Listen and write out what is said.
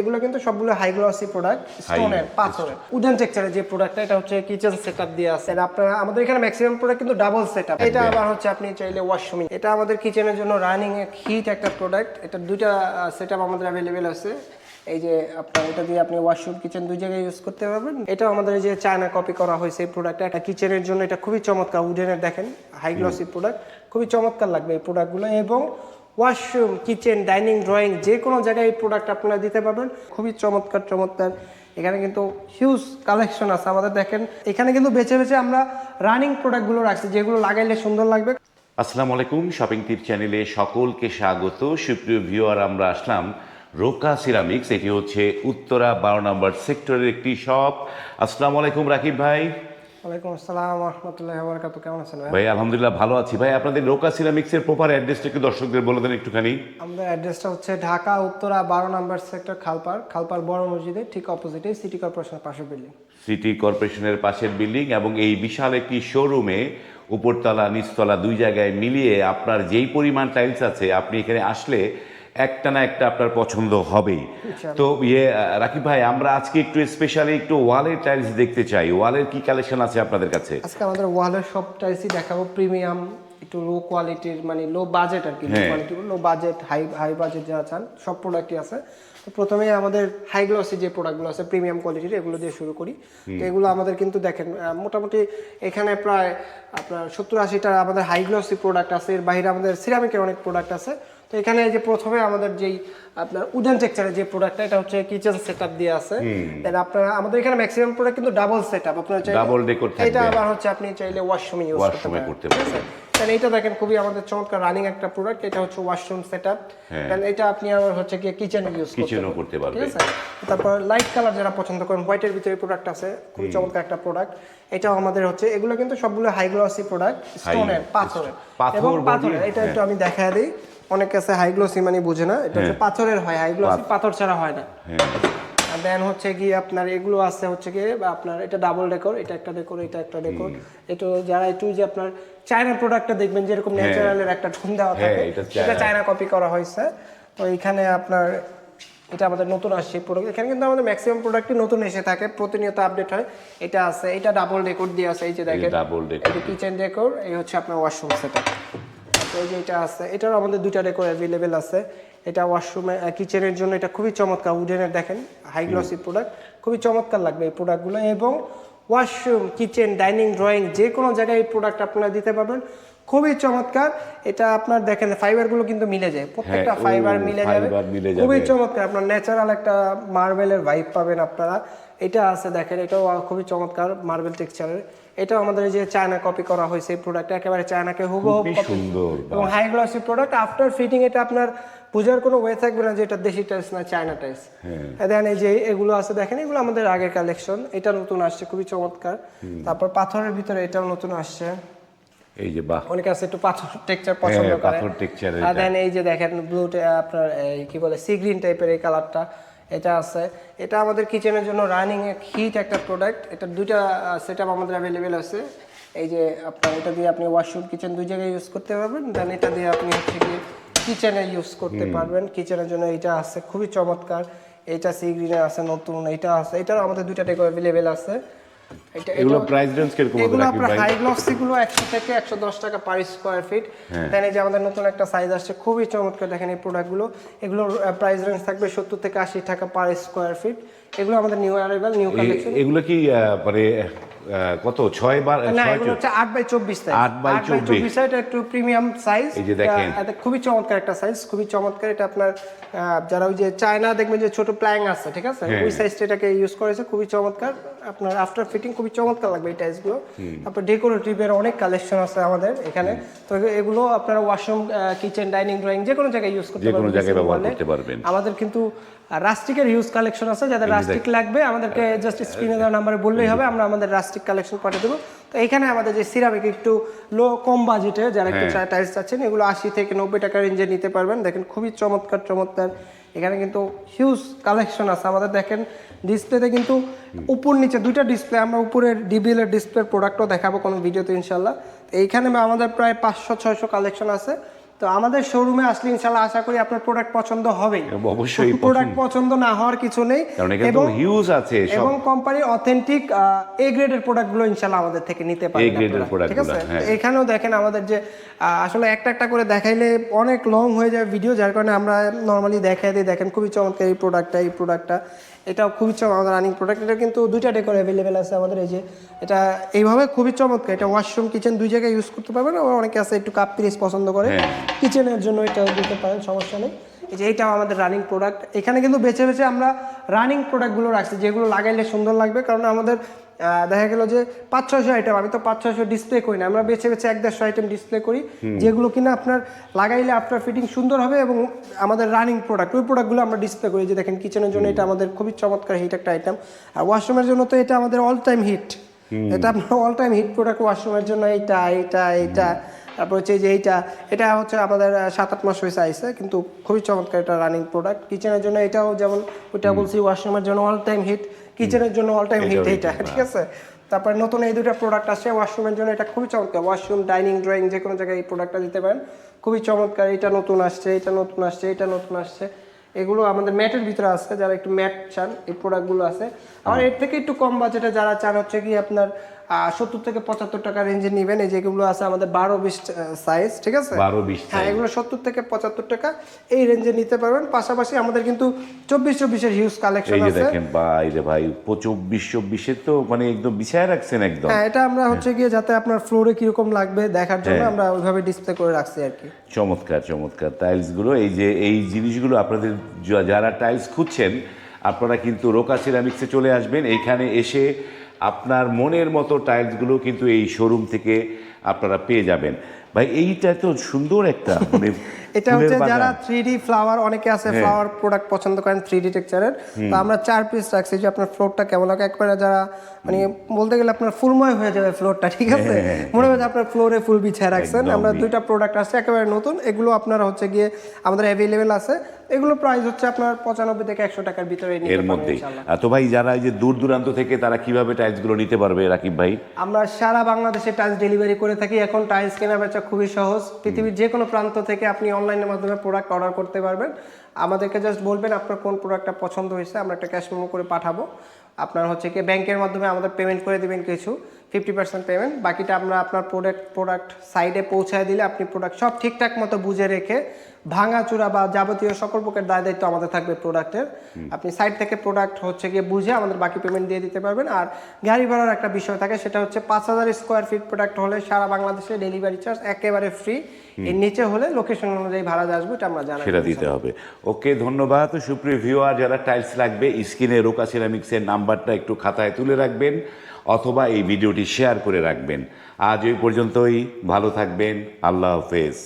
এগুলো কিন্তু সবগুলো হাই গ্লসি প্রোডাক্ট, স্টোনের, পাথরের, উডেন টেক্সচারের যে প্রোডাক্টটা, এটা হচ্ছে কিচেন সেটআপ দিয়ে আছে। এটা আপনারা আমাদের এখানে ম্যাক্সিমাম প্রোডাক্ট কিন্তু ডাবল সেটআপ। এটা আবার হচ্ছে আপনি চাইলে ওয়াশরুম, এটা আমাদের কিচেনের জন্য রানিং এক হিট একটা প্রোডাক্ট। এটা দুইটা সেটআপ আমাদের अवेलेबल আছে। এই যে আপনার এটা দিয়ে আপনি ওয়াশরুম কিচেন দুই জায়গায় ইউজ করতে পারবেন। এটা আমাদের এই যে চায়না কপি করা হয়েছে এই প্রোডাক্টটা। এটা কিচেনের জন্য এটা খুবই চমৎকার, উডেনের দেখেন হাই গ্লসি প্রোডাক্ট, খুবই চমৎকার লাগবে এই প্রোডাক্টগুলো। এবং ওয়াশরুম কিচেন ডাইনিং ড্রয়িং যে কোনো জায়গায় এই প্রোডাক্ট আপনারা দিতে পারবেন, খুবই চমৎকার চমৎকার। এখানে কিন্তু হিউজ কালেকশন আছে আমাদের। দেখেন এখানে কিন্তু বেছে বেছে আমরা রানিং প্রোডাক্টগুলো রাখছি, যেগুলো লাগাইলে সুন্দর লাগবে। আসসালামু আলাইকুম, শপিং টিপ চ্যানেলে সকলকে স্বাগত। সুপ্রিয় ভিউয়ার, আমরা আসলাম রোকা সিরামিক্স। এটি হচ্ছে উত্তরা 12 নম্বর সেক্টরের একটি শপ। আসসালামু আলাইকুম রাকিব ভাই। ওয়ালাইকুম আসসালাম ওয়া রাহমাতুল্লাহি ওয়া বারাকাতুহু। কেমন আছেন ভাই? ভাই আলহামদুলিল্লাহ ভালো আছি। ভাই আপনাদের রোকা সিরামিক্সের প্রপার অ্যাড্রেসটা একটু দর্শকদের বলে দেন একটুখানি। আমাদের অ্যাড্রেসটা হচ্ছে ঢাকা উত্তরা 12 নম্বর সেক্টর, খালপার বড় মসজিদের ঠিক অপোজিটে, সিটি কর্পোরেশনের পাশের বিল্ডিং। সিটি কর্পোরেশনের পাশের বিল্ডিং, এবং এই বিশাল একটি শোরুমে উপরতলা নিচতলা দুই জায়গায় মিলিয়ে আপনার যেই পরিমাণ টাইলস আছে, আপনি এখানে আসলে একটা না একটা আপনার পছন্দ হবেই। তো রাকিব ভাই, আমরা আজকে একটু স্পেশালি একটু ওয়ালের টাইলস দেখতে চাই। ওয়ালের কি কালেকশন আছে আপনাদের কাছে? আজকে আমাদের ওয়ালের সব টাইলসই দেখাবো, প্রিমিয়াম, একটু লো কোয়ালিটির, মানে লো বাজেট আর কি। Low quality, low budget, high budget যারা চান সব প্রোডাক্টই আছে। তো প্রথমে আমাদের হাই গ্লসি যে প্রোডাক্টগুলো আছে প্রিমিয়াম কোয়ালিটির, এগুলো দিয়ে শুরু করি। তো এগুলো আমাদের কিন্তু দেখেন মোটামুটি এখানে প্রায় আপনার 70-80টা আমাদের হাই গ্লসি প্রোডাক্ট আছে। এর বাইরে আমাদের সিরামিকের অনেক প্রোডাক্ট আছে। তো এখানে যে প্রথমে আমাদের যেই আপনার উডেন টেক্সচারের যে প্রোডাক্টটা, এটা হচ্ছে কিচেন সেটআপ দিয়ে আছে। দেন আপনারা আমাদের এখানে ম্যাক্সিমাম প্রোডাক্ট কিন্তু ডাবল সেটআপ, আপনারা চাইলে ডাবল ডেকোর থাকবে। এটা আবার হচ্ছে আপনি চাইলে ওয়াশরুমে ইউজ করতে পারবেন। দেন এটা দেখেন খুবই আমাদের চমৎকার রানিং একটা প্রোডাক্ট। এটা হচ্ছে ওয়াশরুম সেটআপ। দেন এটা আপনি আবার হচ্ছে কি কিচেনে ইউজ করতে পারবেন। ঠিক আছে। তারপর লাইট কালার যারা পছন্দ করেন, হোয়াইটের ভিতরে প্রোডাক্ট আছে, খুবই চমৎকার একটা প্রোডাক্ট। এটাও আমাদের হচ্ছে, এগুলো কিন্তু সবগুলো হাই গ্লসি প্রোডাক্ট, স্টোনের, পাথরের এবং পাথরের। এটা একটু আমি দেখায় দিই, অনেক কাছে হাই গ্লসি মানে বুঝে না, এটা হচ্ছে পাথরের হয়, হাই গ্লসি পাথর ছাড়া হয় না। দেন হচ্ছে গিয়ে আপনার এগুলো আছে হচ্ছে গিয়ে আপনার এটা ডাবল ডেকোর, এটা একটা ডেকোর, এটা একটা ডেকোর। এটা যারা একটু যে আপনার চায়না প্রোডাক্টটা দেখবেন যেরকম ন্যাচারালের একটা টোন দেওয়া থাকে, এটা চায়না কপি করা হয়েছে। তো এখানে আপনার এটা আমাদের নতুন আসছে প্রোডাক্ট। এখানে কিন্তু আমাদের ম্যাক্সিমাম প্রোডাক্টই নতুন এসে থাকে, প্রতিনিয়ত আপডেট হয়। এটা আছে, এটা ডাবল ডেকোর দিয়ে আছে। এই যে দেখেন ডাবল ডেকোর, এটা কিচেন ডেকোর, এই হচ্ছে আপনার ওয়াশরুম সেটআপ। এই যে এটা আছে, এটারও আমাদের দুইটা ডেকোর अवेलेबल আছে। এটা ওয়াশরুমে কিচেনের জন্য এটা খুবই চমৎকার, উডেনের দেখেন হাই গ্লসি প্রোডাক্ট, খুবই চমৎকার লাগবে এই প্রোডাক্টগুলো। এবং ওয়াশরুম কিচেন ডাইনিং ড্রয়িং যে কোনো জায়গায় এই প্রোডাক্ট আপনারা দিতে পারবেন, খুবই চমৎকার। এটা আপনার দেখেন ফাইবারগুলো কিন্তু মিলে যায়, প্রত্যেকটা ফাইবার মিলে যাবে, খুবই চমৎকার। আপনার ন্যাচারাল একটা মার্বেলের ভাইব পাবেন আপনারা। এটা আছে দেখেন, এটাও খুবই চমৎকার মার্বেল টেক্সচারের। এটাও আমাদের এই যে চায়না কপি করা হয়েছে এই প্রোডাক্ট, একেবারে চায়নাকে হুবহু কপি, এবং high glossy product. After fitting এটা আপনার বোঝার কোনো ওয়ে থাকবে না যে এটা দেশি টাইলস না চায়না টাইলস। দেন এই যে এগুলো আছে দেখেন, এগুলো আমাদের আগের কালেকশন, এটা নতুন আসছে, খুবই চমৎকার। তারপর পাথরের ভিতরে এটাও নতুন আসছে। এই যে বাহ, অনেকে আছে একটু পাথর টেক্সচার পছন্দ করে, পাথর টেক্সচার। আর দেন এই যে দেখেন ব্লু আপনার কি বলে সি গ্রিন টাইপের এই কালারটা, এটা আছে। এটা আমাদের কিচেনের জন্য রানিং এক হিট একটা প্রোডাক্ট। এটা দুইটা সেটআপ আমাদের अवेलेबल আছে। এই যে আপনার এটা দিয়ে আপনি ওয়াশরুম কিচেন দুই জায়গায় ইউজ করতে পারবেন। দেন এটা দিয়ে আপনি হচ্ছে কি কিচেনে ইউজ করতে পারবেন। কিচেনের জন্য এটা আছে, খুবই চমৎকার। এটা সি গ্রিনে আছে নতুন, এটা আছে। এটারও আমাদের দুইটা ডেকো अवेलेबल আছে। এগুলো প্রাইস রেঞ্জ কিরকম হবে? এগুলো আপনার হাই গ্লসি গুলো 100 থেকে 110 টাকা পার স্কয়ার ফিট। দেন এই যে আমাদের নতুন একটা সাইজ আসছে, খুবই চমৎকার দেখেন এই প্রোডাক্টগুলো। এগুলোর প্রাইস রেঞ্জ থাকবে 70 থেকে 80 টাকা পার স্কয়ার ফিট। এগুলো আমাদের নিউ অ্যারাইভাল, নিউ কালেকশন। এগুলো কি মানে কত 6 বার? না, এগুলো হচ্ছে 8x24 সাইজ। 8x24 সাইজ, একটু প্রিমিয়াম সাইজ। এই যে দেখেন, এটা খুবই চমৎকার একটা সাইজ, খুবই চমৎকার। এটা আপনার যারা ওই যে চায়না দেখবেন যে ছোট প্ল্যাং আছে, ঠিক আছে, ওই সাইজটা এটাকে ইউজ করেছে, খুবই চমৎকার। আপনার আফটার ফিটিং খুবই চমৎকার লাগবে এই টাইলসগুলো। তারপর ডেকোরেটিভের অনেক কালেকশন আছে আমাদের এখানে। তো এগুলো আপনারা ওয়াশরুম কিচেন ডাইনিং ড্রয়িং যে কোনো জায়গায় ইউজ করতে পারবেন, যে কোনো জায়গায় ব্যবহার করতে পারবেন। আমাদের কিন্তু রাস্টিকের হিউজ কালেকশন আছে, যাদের রাস্টিক লাগবে আমাদেরকে জাস্ট স্ক্রিনে দেওয়া নাম্বারে বললেই হবে, আমরা আমাদের রাস্টিক কালেকশন পাঠিয়ে দেবো। তো এখানে আমাদের যে সিরামিক একটু কম বাজেটে যারা একটু টাইলস চাচ্ছেন, এগুলো 80 থেকে 90 টাকা রেঞ্জে নিতে পারবেন। দেখেন খুবই চমৎকার চমৎকার, এখানে কিন্তু হিউজ কালেকশন আছে আমাদের। দেখেন ডিসপ্লেতে কিন্তু উপর নিচে দুইটা ডিসপ্লে, আমরা উপরের ডিবিএল এর ডিসপ্লের প্রোডাক্টও দেখাবো কোনো ভিডিওতে ইনশাল্লাহ। এইখানে আমাদের প্রায় 500-600 কালেকশন আছে। তো আমাদের শোরুমে আসলে ইনশাআল্লাহ আশা করি আপনার প্রোডাক্ট পছন্দ হবেই। অবশ্যই প্রোডাক্ট পছন্দ না হওয়ার কিছু নেই, কারণ এখানে তো হিউজ আছে সব এবং কোম্পানির অথেন্টিক এ গ্রেডের প্রোডাক্টগুলো ইনশাআল্লাহ আমাদের থেকে নিতে পারবেন A grade এর আপনারা, ঠিক আছে? প্রোডাক্টগুলো, হ্যাঁ। এখানেও দেখেন আমাদের যে আসলে একটা একটা করে দেখাইলে অনেক লং হয়ে যায় ভিডিও, যার কারণে আমরা নর্মালি দেখাই দিই। দেখেন খুবই চমৎকার এই প্রোডাক্টটা এটাও খুবই আমাদের রানিং প্রোডাক্ট। এটা কিন্তু দুইটা ডেকোর অ্যাভেলেবেল আছে আমাদের। এই যে এটা এইভাবে খুবই চমৎকার, এটা ওয়াশরুম কিচেন দুই জায়গায় ইউজ করতে পারবেন। আবার অনেকে আছে একটু কাপ পিরিচ পছন্দ করে, কিচেনের জন্য এটা দিতে পারেন, সমস্যা নেই। এই যে এইটাও আমাদের রানিং প্রোডাক্ট। এখানে কিন্তু বেছে বেছে আমরা রানিং প্রোডাক্টগুলো রাখছি যেগুলো লাগাইলে সুন্দর লাগবে, কারণ আমাদের দেখা গেল যে 500-600 আইটেম, আমি তো 500-600 ডিসপ্লে করি না, আমরা বেছে বেছে 150 আইটেম ডিসপ্লে করি যেগুলো কিনা আপনার লাগাইলে আপনার ফিটিং সুন্দর হবে। এবং আমাদের রানিং প্রোডাক্ট ওই প্রোডাক্টগুলো আমরা ডিসপ্লে করি। যে দেখেন কিচেনের জন্য এটা আমাদের খুবই চমৎকার হিট একটা আইটেম, আর ওয়াশরুমের জন্য তো এটা আমাদের অল টাইম হিট, এটা আপনার অল টাইম হিট প্রোডাক্ট ওয়াশরুমের জন্য। এইটা তারপর হচ্ছে যে এটা হচ্ছে আমাদের 7-8 মাস হয়েছে আইসে, কিন্তু খুবই চমৎকার এটা রানিং প্রোডাক্ট। কিচেনের জন্য এটাও যেমন ওইটা বলছি, ওয়াশরুমের জন্য অল টাইম হিট, কিচেনের জন্য অল টাইম হিট এইটা, ঠিক আছে? তারপর নতুন এই দুটো প্রোডাক্ট আসছে ওয়াশরুমের জন্য, এটা খুবই চমৎকার। ওয়াশরুম, ডাইনিং, ড্রয়িং যে কোনো জায়গায় এই প্রোডাক্টটা দিতে পারেন, খুবই চমৎকার। এটা নতুন আসছে, এটা নতুন আসছে। এগুলো আমাদের ম্যাটের ভিতরে আছে, যারা একটু ম্যাট চান এই প্রোডাক্টগুলো আছে। আর এর থেকে একটু কম বাজেটে যারা চান হচ্ছে কি আপনার 70 থেকে 75 টাকা রেঞ্জে নেবেন। এই যেগুলো আছে আমাদের 12-20 সাইজ, ঠিক আছে? 12-20 হ্যাঁ, এগুলো 70 থেকে 75 টাকা এই রেঞ্জে নিতে পারবেন। পাশাপাশি আমাদের কিন্তু 24-24 হিউজ কালেকশন এই যে আছে। দেখেন ভাই 24-24 তো মানে একদম বিছায় রাখছেন একদম। হ্যাঁ, এটা আমরা হচ্ছে গিয়ে যাতে আপনার ফ্লোরে কিরকম লাগবে দেখার জন্য আমরা ওইভাবে ডিসপ্লে করে রাখছি আর কি। চমৎকার টাইলসগুলো। এই যে এই জিনিসগুলো আপনাদের যারা টাইলস খুঁজছেন, আপনারা কিন্তু রোকা সিরামিক্সে চলে আসবেন। এইখানে এসে আপনার মনের মতো টাইলসগুলো কিন্তু এই শোরুম থেকে আপনারা পেয়ে যাবেন। ভাই এইটা তো সুন্দর একটা মানে এটা হচ্ছে যারা 3D ফ্লাওয়ার, অনেকে আছে ফ্লাওয়ার প্রোডাক্ট পছন্দ করেন 3D টেক্সচারের, তো আমরা 4 পিস রাখছি যে আপনার ফ্লোরটা কেমন লাগে একবারে, যারা মানে বলতে গেলে আপনার ফুলময় হয়ে যাবে ফ্লোরটা, ঠিক আছে? মনে হয় যে আপনার ফ্লোরে ফুল বিছায় রাখছেন। আমরা দুইটা প্রোডাক্ট আছে একেবারে নতুন, এগুলো আপনারা হচ্ছে গিয়ে আমাদের অ্যাভেলেবেল আছে। এগুলো প্রাইস হচ্ছে আপনার 95 থেকে 100 টাকার ভিতরে নিতে এর পারবেন মধ্যেই। ইনশাআল্লাহ। তো ভাই যারা এই যে দূর দূরান্ত থেকে তারা কিভাবে টাইলসগুলো নিতে পারবে রাকিব ভাই? আমরা সারা বাংলাদেশে টাইলস ডেলিভারি করে থাকি। এখন টাইলস কেনা বেচা খুবই সহজ, পৃথিবীর যে কোনো প্রান্ত থেকে আপনি অনলাইনের মাধ্যমে প্রোডাক্ট অর্ডার করতে পারবেন। আমাদেরকে জাস্ট বলবেন আপনার কোন প্রোডাক্টটা পছন্দ হয়েছে, আমরা একটা ক্যাশ মেমো করে পাঠাবো। আপনার হচ্ছে কি ব্যাংকের মাধ্যমে আমাদের পেমেন্ট করে দিবেন কিছু 50% পেমেন্ট, বাকিটা আমরা আপনার প্রোডাক্ট সাইডে পৌঁছায় দিলে আপনি প্রোডাক্ট সব ঠিকঠাক মতো বুঝে রেখে ভাঙাচুরা বা যাবতীয় সকল প্রকার দায় দায়িত্ব আমাদের থাকবে প্রোডাক্টের। আপনি সাইড থেকে প্রোডাক্ট হচ্ছে গিয়ে বুঝে আমাদের বাকি পেমেন্ট দিয়ে দিতে পারবেন। আর গাড়ি ভাড়ার একটা বিষয় থাকে, সেটা হচ্ছে 5000 স্কোয়ার ফিট প্রোডাক্ট হলে সারা বাংলাদেশে ডেলিভারি চার্জ একেবারে ফ্রি। এর নিচে হলে লোকেশন অনুযায়ী ভাড়া আসবে, এটা আমরা জানাই, সেটা দিতে হবে। ওকে, ধন্যবাদ। তো সুপ্রিয় ভিউয়ার, যারা টাইলস লাগবে স্ক্রিনে রোকা সিরামিক্সের নাম্বারটা একটু খাতায় তুলে রাখবেন অথবা এই ভিডিওটি শেয়ার করে রাখবেন। আজ এই পর্যন্তই, ভালো থাকবেন, আল্লাহ হাফেজ।